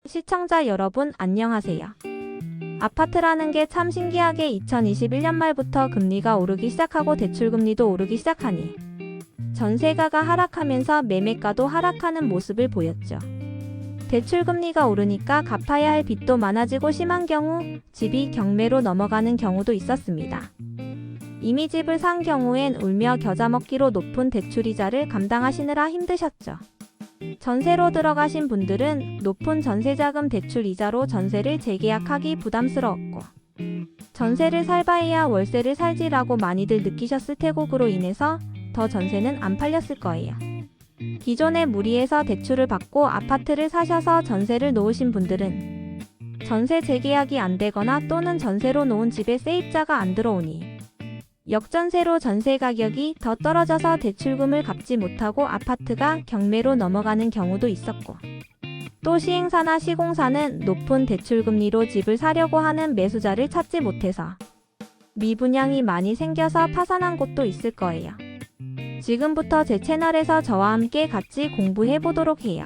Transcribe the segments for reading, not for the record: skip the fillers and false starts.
시청자 여러분 안녕하세요. 아파트라는 게 참 신기하게 2021년 말부터 금리가 오르기 시작하고 대출금리도 오르기 시작하니 전세가가 하락하면서 매매가도 하락하는 모습을 보였죠. 대출금리가 오르니까 갚아야 할 빚도 많아지고 심한 경우 집이 경매로 넘어가는 경우도 있었습니다. 이미 집을 산 경우엔 울며 겨자 먹기로 높은 대출이자를 감당하시느라 힘드셨죠. 전세로 들어가신 분들은 높은 전세자금 대출 이자로 전세를 재계약하기 부담스러웠고 전세를 살 바에야 월세를 살지라고 많이들 느끼셨을 테고 그로 인해서 더 전세는 안 팔렸을 거예요. 기존에 무리해서 대출을 받고 아파트를 사셔서 전세를 놓으신 분들은 전세 재계약이 안 되거나 또는 전세로 놓은 집에 세입자가 안 들어오니 역전세로 전세 가격이 더 떨어져서 대출금을 갚지 못하고 아파트가 경매로 넘어가는 경우도 있었고 또 시행사나 시공사는 높은 대출금리로 집을 사려고 하는 매수자를 찾지 못해서 미분양이 많이 생겨서 파산한 곳도 있을 거예요. 지금부터 제 채널에서 저와 함께 같이 공부해 보도록 해요.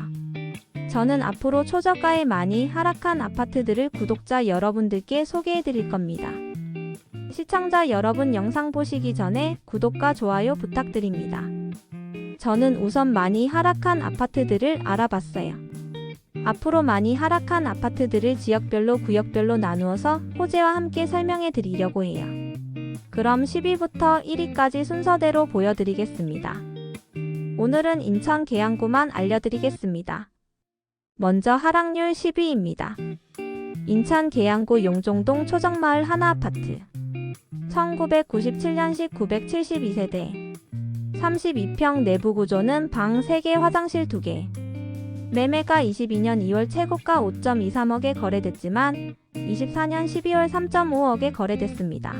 저는 앞으로 초저가에 많이 하락한 아파트들을 구독자 여러분들께 소개해 드릴 겁니다. 시청자 여러분 영상 보시기 전에 구독과 좋아요 부탁드립니다. 저는 우선 많이 하락한 아파트들을 알아봤어요. 앞으로 많이 하락한 아파트들을 지역별로 구역별로 나누어서 호재와 함께 설명해 드리려고 해요. 그럼 10위부터 1위까지 순서대로 보여드리겠습니다. 오늘은 인천 계양구만 알려드리겠습니다. 먼저 하락률 10위입니다. 인천 계양구 용종동 초정마을 하나아파트 1997년식 972세대 32평 내부 구조는 방 3개 화장실 2개 매매가 22년 2월 최고가 5.23억에 거래됐지만 24년 12월 3.5억에 거래됐습니다.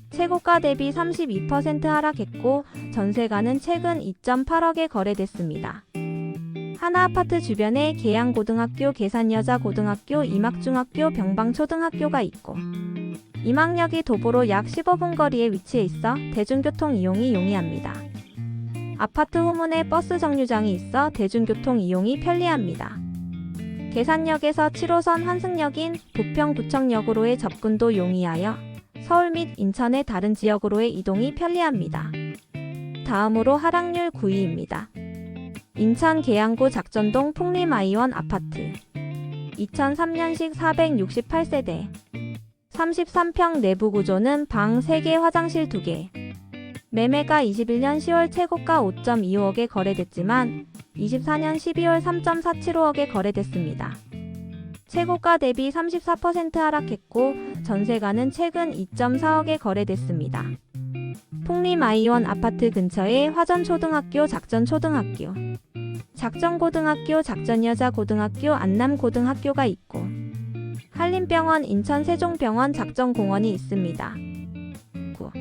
최고가 대비 32% 하락했고 전세가는 최근 2.8억에 거래됐습니다. 하나아파트 주변에 계양고등학교, 계산여자고등학교, 이막중학교, 병방초등학교가 있고 이막역이 도보로 약 15분 거리에 위치해 있어 대중교통 이용이 용이합니다. 아파트 후문에 버스 정류장이 있어 대중교통 이용이 편리합니다. 계산역에서 7호선 환승역인 부평구청역으로의 접근도 용이하여 서울 및 인천의 다른 지역으로의 이동이 편리합니다. 다음으로 하락률 9위입니다. 인천 계양구 작전동 풍림아이원 아파트 2003년식 468세대 33평 내부 구조는 방 3개 화장실 2개 매매가 21년 10월 최고가 5.25억에 거래됐지만 24년 12월 3.475억에 거래됐습니다. 최고가 대비 34% 하락했고 전세가는 최근 2.4억에 거래됐습니다. 풍림아이원 아파트 근처에 화전초등학교, 작전초등학교, 작전고등학교, 작전여자고등학교, 안남고등학교가 있고 한림병원, 인천세종병원, 작전공원이 있습니다. 9.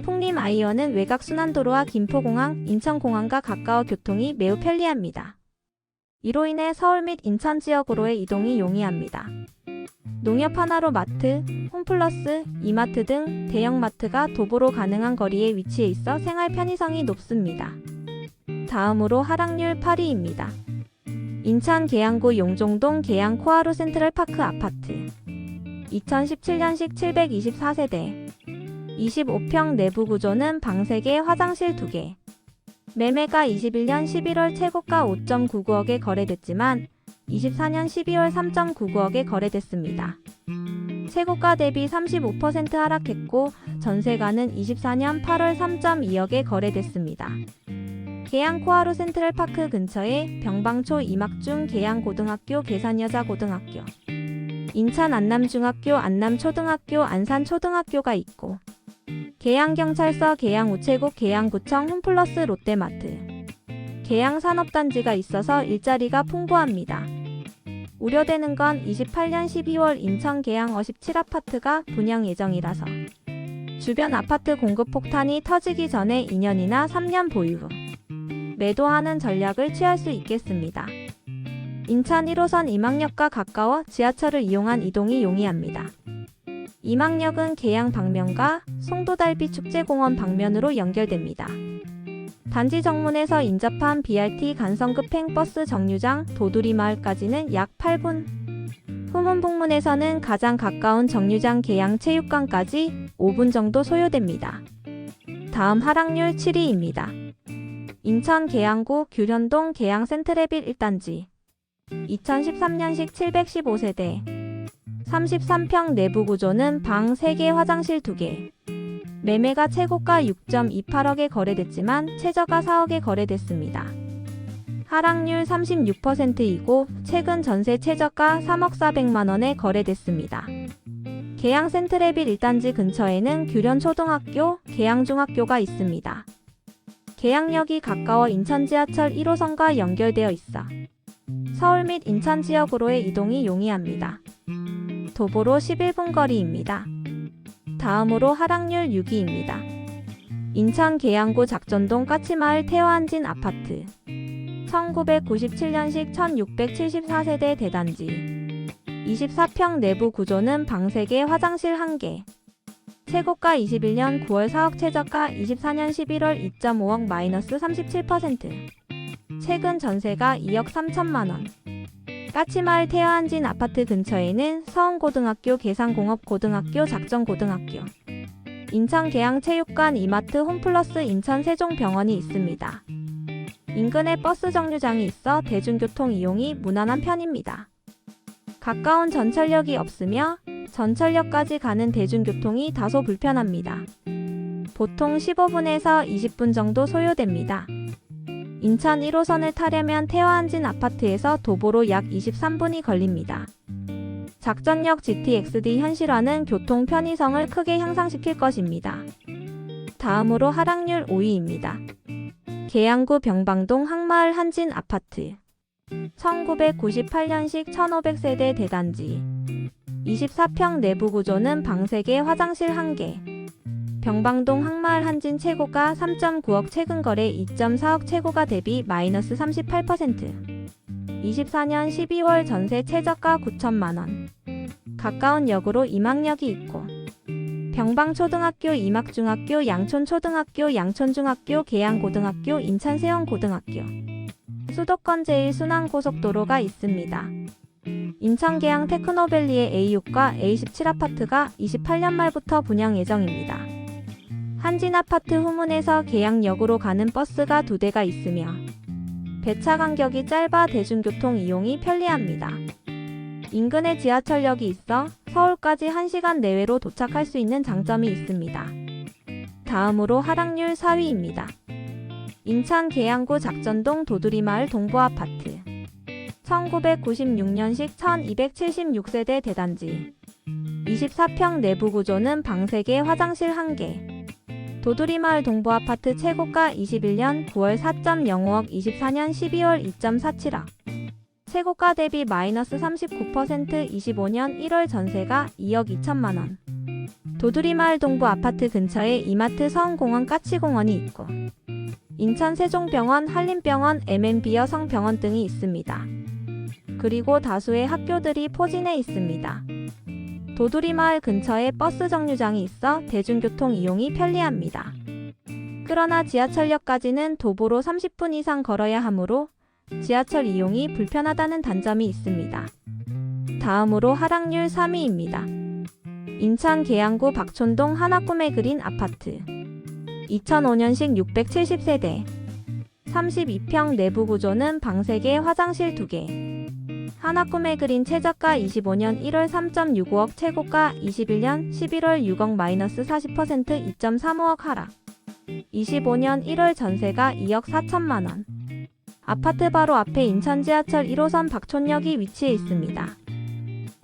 풍림아이원은 외곽순환도로와 김포공항, 인천공항과 가까워 교통이 매우 편리합니다. 이로 인해 서울 및 인천 지역으로의 이동이 용이합니다. 농협 하나로 마트, 홈플러스, 이마트 등 대형마트가 도보로 가능한 거리에 위치해 있어 생활 편의성이 높습니다. 다음으로 하락률 8위입니다. 인천 계양구 용종동 계양 코하루 센트럴파크 아파트 2017년식 724세대 25평 내부 구조는 방 3개 화장실 2개 매매가 21년 11월 최고가 5.99억에 거래됐지만 24년 12월 3.99억에 거래됐습니다. 최고가 대비 35% 하락했고 전세가는 24년 8월 3.2억에 거래됐습니다. 계양 코하루 센트럴파크 근처에 병방초, 이막중, 계양고등학교, 계산여자고등학교, 인천 안남중학교, 안남초등학교, 안산초등학교가 있고 계양경찰서, 계양우체국, 계양구청, 홈플러스, 롯데마트, 계양산업단지가 있어서 일자리가 풍부합니다. 우려되는 건 28년 12월 인천 계양 17아파트가 분양 예정이라서 주변 아파트 공급 폭탄이 터지기 전에 2년이나 3년 보유 후 매도하는 전략을 취할 수 있겠습니다. 인천 1호선 이막역과 가까워 지하철을 이용한 이동이 용이합니다. 이막역은 계양 방면과 송도달빛 축제공원 방면으로 연결됩니다. 단지 정문에서 인접한 BRT 간선급행 버스 정류장 도두리마을까지는 약 8분. 후문북문에서는 가장 가까운 정류장 계양체육관까지 5분 정도 소요됩니다. 다음 하락률 7위입니다. 인천 계양구 규련동 계양센트레빌 1단지 2013년식 715세대 33평 내부 구조는 방 3개 화장실 2개. 매매가 최고가 6.28억에 거래됐지만 최저가 4억에 거래됐습니다. 하락률 36%이고 최근 전세 최저가 3억 400만원에 거래됐습니다. 계양센트레빌 1단지 근처에는 규련초등학교, 계양중학교가 있습니다. 계양역이 가까워 인천 지하철 1호선과 연결되어 있어 서울 및 인천 지역으로의 이동이 용이합니다. 도보로 11분 거리입니다. 다음으로 하락률 6위입니다. 인천 계양구 작전동 까치마을 태화한진 아파트 1997년식 1674세대 대단지 24평 내부 구조는 방 3개 화장실 1개. 최고가 21년 9월 4억 최저가 24년 11월 2.5억 마이너스 37%. 최근 전세가 2억 3천만원. 까치마을 태화한진 아파트 근처에는 서원고등학교, 계산공업고등학교, 작전고등학교, 인천 계양체육관, 이마트, 홈플러스, 인천 세종병원이 있습니다. 인근에 버스 정류장이 있어 대중교통 이용이 무난한 편입니다. 가까운 전철역이 없으며 전철역까지 가는 대중교통이 다소 불편합니다. 보통 15분에서 20분 정도 소요됩니다. 인천 1호선을 타려면 태화한진 아파트에서 도보로 약 23분이 걸립니다. 작전역 GTX-D 현실화는 교통 편의성을 크게 향상시킬 것입니다. 다음으로 하락률 5위입니다. 계양구 병방동 항마을 한진 아파트 1998년식 1500세대 대단지 24평 내부 구조는 방 3개 화장실 1개. 병방동 항마을 한진 최고가 3.9억 최근 거래 2.4억 최고가 대비 마이너스 38%. 24년 12월 전세 최저가 9천만원. 가까운 역으로 임학역이 있고 병방초등학교, 임학중학교, 양촌초등학교, 양촌중학교, 계양고등학교, 인천세원고등학교, 수도권 제1순환고속도로가 있습니다. 인천 계양 테크노밸리의 A6과 A17 아파트가 28년 말부터 분양 예정입니다. 한진 아파트 후문에서 계양역으로 가는 버스가 2대가 있으며 배차 간격이 짧아 대중교통 이용이 편리합니다. 인근에 지하철역이 있어 서울까지 1시간 내외로 도착할 수 있는 장점이 있습니다. 다음으로 하락률 4위입니다. 인천 계양구 작전동 도두리마을 동부아파트 1996년식 1276세대 대단지 24평 내부 구조는 방 3개 화장실 1개. 도두리마을 동부아파트 최고가 21년 9월 4.05억 24년 12월 2.47억. 최고가 대비 마이너스 39% 25년 1월 전세가 2억 2천만원. 도두리마을 동부아파트 근처에 이마트 서운공원 까치공원이 있고 인천 세종병원, 한림병원, M&B 여성병원 등이 있습니다. 그리고 다수의 학교들이 포진해 있습니다. 도두리마을 근처에 버스 정류장이 있어 대중교통 이용이 편리합니다. 그러나 지하철역까지는 도보로 30분 이상 걸어야 하므로 지하철 이용이 불편하다는 단점이 있습니다. 다음으로 하락률 3위입니다. 인천 계양구 박촌동 하나꿈에 그린 아파트 2005년식 670세대 32평 내부 구조는 방 3개 화장실 2개. 하나꿈에 그린 최저가 25년 1월 3.65억 최고가 21년 11월 6억 마이너스 40% 2.35억 하락. 25년 1월 전세가 2억 4천만원. 아파트 바로 앞에 인천 지하철 1호선 박촌역이 위치해 있습니다.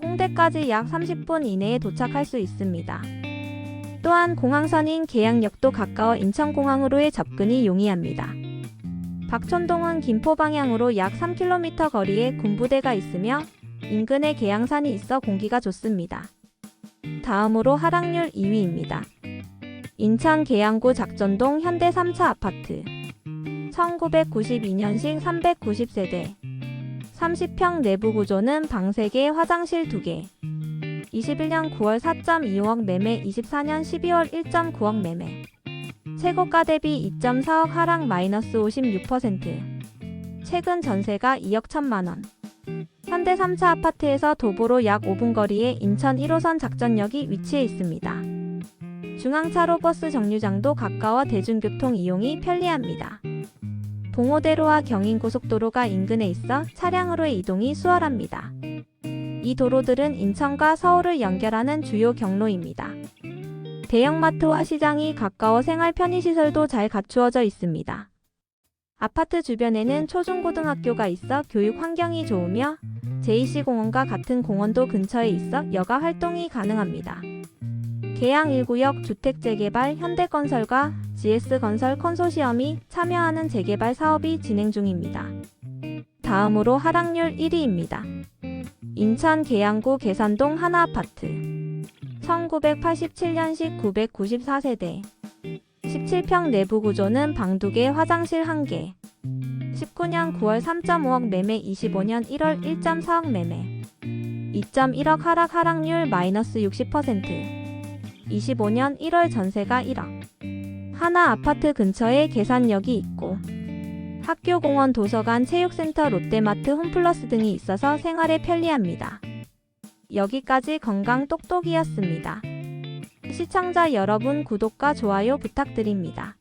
홍대까지 약 30분 이내에 도착할 수 있습니다. 또한 공항선인 계양역도 가까워 인천공항으로의 접근이 용이합니다. 박촌동은 김포 방향으로 약 3km 거리에 군부대가 있으며 인근에 계양산이 있어 공기가 좋습니다. 다음으로 하락률 2위입니다. 인천 계양구 작전동 현대 3차 아파트 1992년식 390세대 30평 내부 구조는 방 3개 화장실 2개. 21년 9월 4.25억 매매 24년 12월 1.9억 매매. 최고가 대비 2.4억 하락 마이너스 56%. 최근 전세가 2억 1천만 원. 현대 3차 아파트에서 도보로 약 5분 거리에 인천 1호선 작전역이 위치해 있습니다. 중앙차로 버스 정류장도 가까워 대중교통 이용이 편리합니다. 봉오대로와 경인고속도로가 인근에 있어 차량으로의 이동이 수월합니다. 이 도로들은 인천과 서울을 연결하는 주요 경로입니다. 대형마트와 시장이 가까워 생활 편의시설도 잘 갖추어져 있습니다. 아파트 주변에는 초중고등학교가 있어 교육 환경이 좋으며 JC공원과 같은 공원도 근처에 있어 여가 활동이 가능합니다. 계양 1구역 주택재개발 현대건설과 GS건설 컨소시엄이 참여하는 재개발 사업이 진행 중입니다. 다음으로 하락률 1위입니다. 인천 계양구 계산동 하나아파트 1987년식 994세대 17평 내부 구조는 방 2개, 화장실 1개 19년 9월 3.5억 매매 25년 1월 1.4억 매매 2.1억 하락률 마이너스 60% 25년 1월 전세가 1억 하나 아파트 근처에 계산역이 있고 학교, 공원, 도서관, 체육센터, 롯데마트, 홈플러스 등이 있어서 생활에 편리합니다. 여기까지 건강 똑똑이었습니다. 시청자 여러분 구독과 좋아요 부탁드립니다.